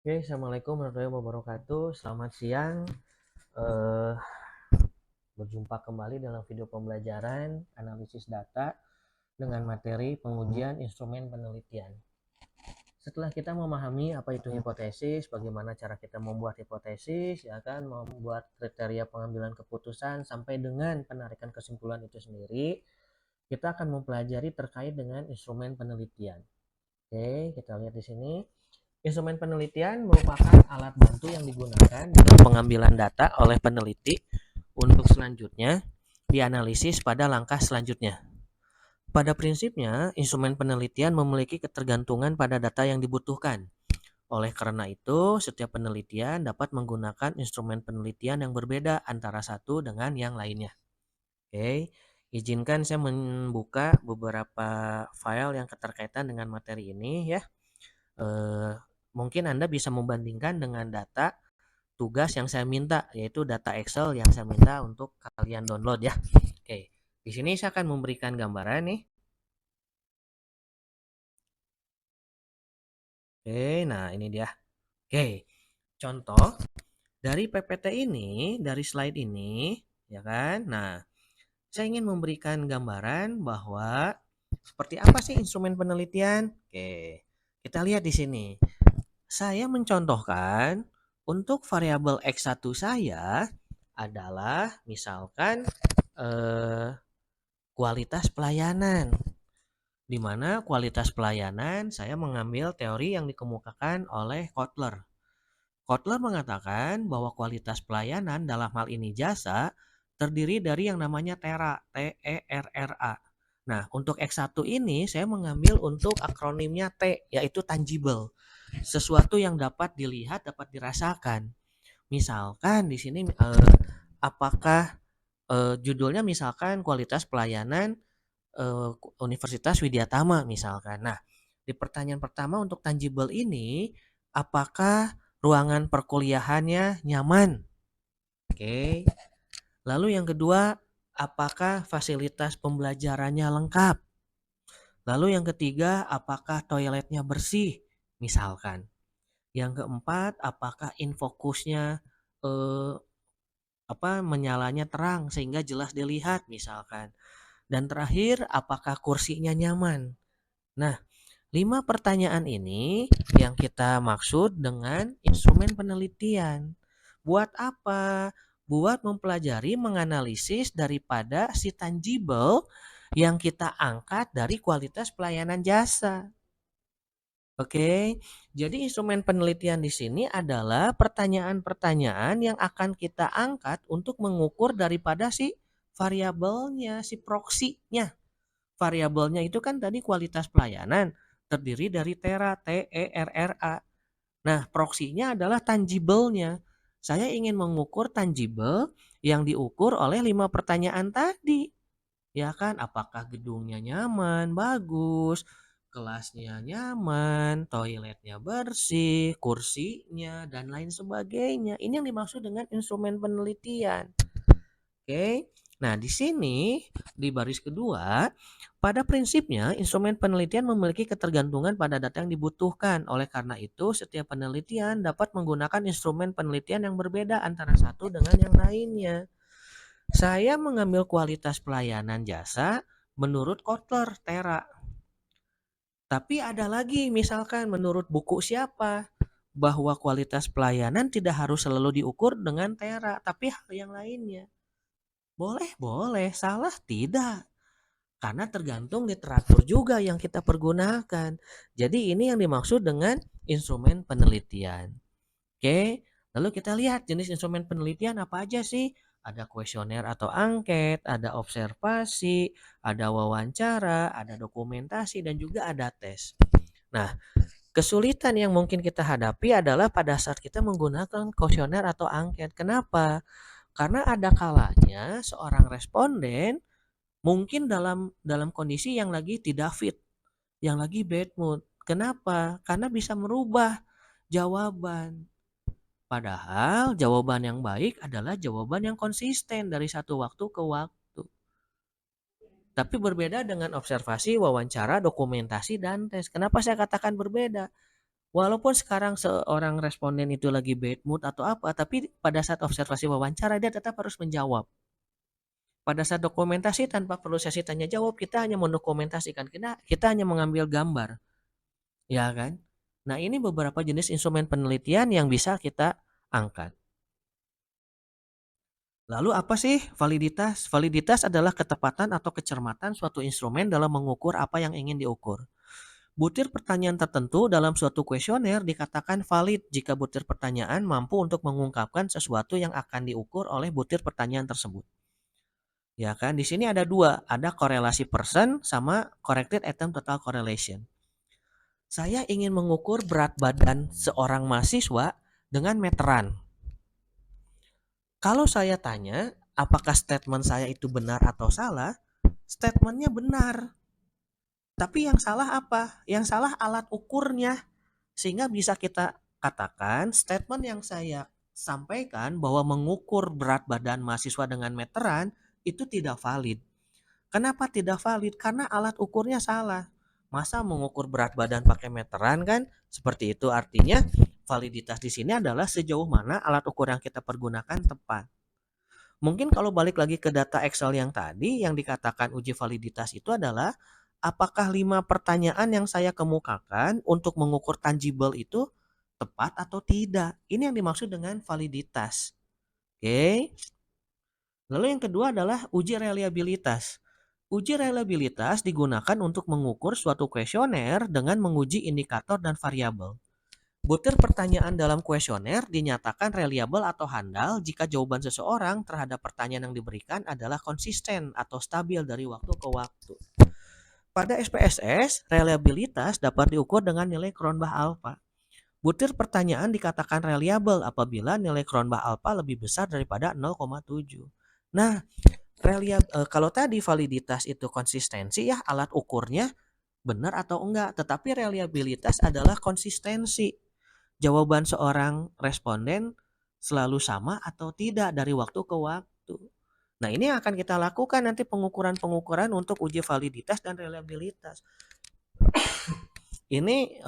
Oke, Assalamualaikum warahmatullahi wabarakatuh. Selamat siang. Eh, Berjumpa kembali dalam video pembelajaran analisis data dengan materi pengujian instrumen penelitian. Setelah kita memahami apa itu hipotesis, bagaimana cara kita membuat hipotesis, ya kan, membuat kriteria pengambilan keputusan sampai dengan penarikan kesimpulan itu sendiri, kita akan mempelajari terkait dengan instrumen penelitian. Oke, kita lihat di sini. Instrumen penelitian merupakan alat bantu yang digunakan dalam pengambilan data oleh peneliti untuk selanjutnya dianalisis pada langkah selanjutnya. Pada prinsipnya, instrumen penelitian memiliki ketergantungan pada data yang dibutuhkan. Oleh karena itu, setiap penelitian dapat menggunakan instrumen penelitian yang berbeda antara satu dengan yang lainnya. Oke, izinkan saya membuka beberapa file yang keterkaitan dengan materi ini ya. Eh, Mungkin Anda bisa membandingkan dengan data tugas yang saya minta, yaitu data Excel yang saya minta untuk kalian download ya. Oke, di sini saya akan memberikan gambaran nih. Oke, nah ini dia. Oke, contoh dari PPT ini, dari slide ini, ya kan? Nah, saya ingin memberikan gambaran bahwa seperti apa sih instrumen penelitian? Oke, kita lihat di sini. Saya mencontohkan untuk variabel X1 saya adalah misalkan eh, kualitas pelayanan. Di mana kualitas pelayanan saya mengambil teori yang dikemukakan oleh Kotler. Kotler mengatakan bahwa kualitas pelayanan dalam hal ini jasa terdiri dari yang namanya TERA, T-E-R-R-A. Nah, untuk X1 ini saya mengambil untuk akronimnya T, yaitu tangible. Sesuatu yang dapat dilihat, dapat dirasakan. Misalkan di sini apakah judulnya misalkan kualitas pelayanan Universitas Widyatama misalkan. Nah, di pertanyaan pertama untuk tangible ini, apakah ruangan perkuliahannya nyaman? Oke. Lalu yang kedua, apakah fasilitas pembelajarannya lengkap? Lalu yang ketiga, apakah toiletnya bersih? Misalkan. Yang keempat, apakah infokusnya eh, menyalanya terang sehingga jelas dilihat misalkan. Dan terakhir, apakah kursinya nyaman? Nah, 5 pertanyaan ini yang kita maksud dengan instrumen penelitian. Buat apa? Buat mempelajari, menganalisis daripada si tangible yang kita angkat dari kualitas pelayanan jasa. Oke, jadi instrumen penelitian di sini adalah pertanyaan-pertanyaan yang akan kita angkat untuk mengukur daripada si variabelnya, si proksinya. Variabelnya itu kan tadi kualitas pelayanan, terdiri dari TERA, T-E-R-R-A. Nah, proksinya adalah tangible-nya. Saya ingin mengukur tangible yang diukur oleh 5 pertanyaan tadi. Ya kan, apakah gedungnya nyaman, bagus, kelasnya nyaman, toiletnya bersih, kursinya, dan lain sebagainya. Ini yang dimaksud dengan instrumen penelitian. Oke. Nah, di sini di baris kedua, pada prinsipnya instrumen penelitian memiliki ketergantungan pada data yang dibutuhkan. Oleh karena itu, setiap penelitian dapat menggunakan instrumen penelitian yang berbeda antara satu dengan yang lainnya. Saya mengambil kualitas pelayanan jasa menurut Kotler, Tera. Tapi ada lagi misalkan menurut buku siapa bahwa kualitas pelayanan tidak harus selalu diukur dengan Tera, tapi hal yang lainnya. Boleh, boleh, salah tidak. Karena tergantung literatur juga yang kita pergunakan. Jadi ini yang dimaksud dengan instrumen penelitian. Oke, lalu kita lihat jenis instrumen penelitian apa aja sih? Ada kuesioner atau angket, ada observasi, ada wawancara, ada dokumentasi, dan juga ada tes. Nah, kesulitan yang mungkin kita hadapi adalah pada saat kita menggunakan kuesioner atau angket. Kenapa? Karena ada kalanya seorang responden mungkin dalam kondisi yang lagi tidak fit, yang lagi bad mood. Kenapa? Karena bisa merubah jawaban. Padahal jawaban yang baik adalah jawaban yang konsisten dari satu waktu ke waktu. Tapi berbeda dengan observasi, wawancara, dokumentasi, dan tes. Kenapa saya katakan berbeda? Walaupun sekarang seorang responden itu lagi bad mood atau apa, tapi pada saat observasi wawancara dia tetap harus menjawab. Pada saat dokumentasi tanpa perlu sesi tanya jawab, kita hanya mendokumentasikan, kita hanya mengambil gambar, ya kan? Nah, ini beberapa jenis instrumen penelitian yang bisa kita angkat. Lalu apa sih validitas? Validitas adalah ketepatan atau kecermatan suatu instrumen dalam mengukur apa yang ingin diukur. Butir pertanyaan tertentu dalam suatu kuesioner dikatakan valid jika butir pertanyaan mampu untuk mengungkapkan sesuatu yang akan diukur oleh butir pertanyaan tersebut. Ya kan, di sini ada dua, ada korelasi person sama corrected atom total correlation. Saya ingin mengukur berat badan seorang mahasiswa dengan meteran. Kalau saya tanya, apakah statement saya itu benar atau salah? Statementnya benar. Tapi yang salah apa? Yang salah alat ukurnya. Sehingga bisa kita katakan statement yang saya sampaikan bahwa mengukur berat badan mahasiswa dengan meteran itu tidak valid. Kenapa tidak valid? Karena alat ukurnya salah. Masa mengukur berat badan pakai meteran kan? Seperti itu artinya validitas di sini adalah sejauh mana alat ukur yang kita pergunakan tepat. Mungkin kalau balik lagi ke data Excel yang tadi, yang dikatakan uji validitas itu adalah apakah 5 pertanyaan yang saya kemukakan untuk mengukur tangible itu tepat atau tidak. Ini yang dimaksud dengan validitas. Oke. Lalu yang kedua adalah uji reliabilitas. Uji reliabilitas digunakan untuk mengukur suatu kuesioner dengan menguji indikator dan variabel. Butir pertanyaan dalam kuesioner dinyatakan reliable atau handal jika jawaban seseorang terhadap pertanyaan yang diberikan adalah konsisten atau stabil dari waktu ke waktu. Pada SPSS, reliabilitas dapat diukur dengan nilai Cronbach alpha. Butir pertanyaan dikatakan reliable apabila nilai Cronbach alpha lebih besar daripada 0,7. Nah, kalau tadi validitas itu konsistensi ya, alat ukurnya benar atau enggak, tetapi reliabilitas adalah konsistensi. Jawaban seorang responden selalu sama atau tidak dari waktu ke waktu. Nah, ini yang akan kita lakukan nanti pengukuran-pengukuran untuk uji validitas dan reliabilitas. Ini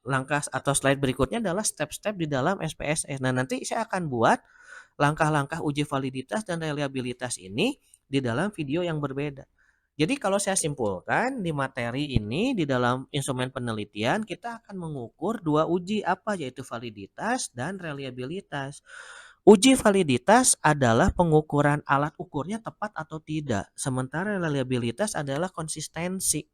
langkah atau slide berikutnya adalah step-step di dalam SPSS. Nah, nanti saya akan buat langkah-langkah uji validitas dan reliabilitas ini di dalam video yang berbeda. Jadi kalau saya simpulkan di materi ini di dalam instrumen penelitian kita akan mengukur dua uji apa yaitu validitas dan reliabilitas. Uji validitas adalah pengukuran alat ukurnya tepat atau tidak, sementara reliabilitas adalah konsistensi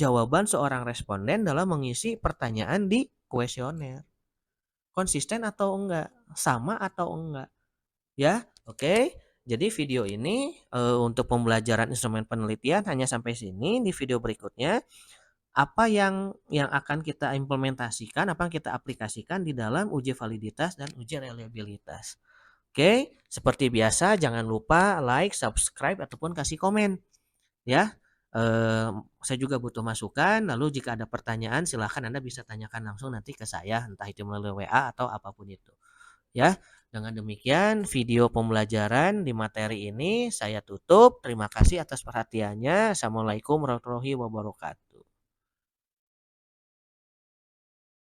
jawaban seorang responden dalam mengisi pertanyaan di kuesioner. Konsisten atau enggak, sama atau enggak. Ya, oke. Jadi video ini untuk pembelajaran instrumen penelitian hanya sampai sini. Di video berikutnya, apa yang akan kita implementasikan, apa yang kita aplikasikan di dalam uji validitas dan uji reliabilitas. Oke, seperti biasa jangan lupa like, subscribe ataupun kasih komen. Ya, saya juga butuh masukan. Lalu jika ada pertanyaan silahkan Anda bisa tanyakan langsung nanti ke saya, entah itu melalui WA atau apapun itu. Ya, dengan demikian video pembelajaran di materi ini saya tutup. Terima kasih atas perhatiannya. Assalamualaikum warahmatullahi wabarakatuh.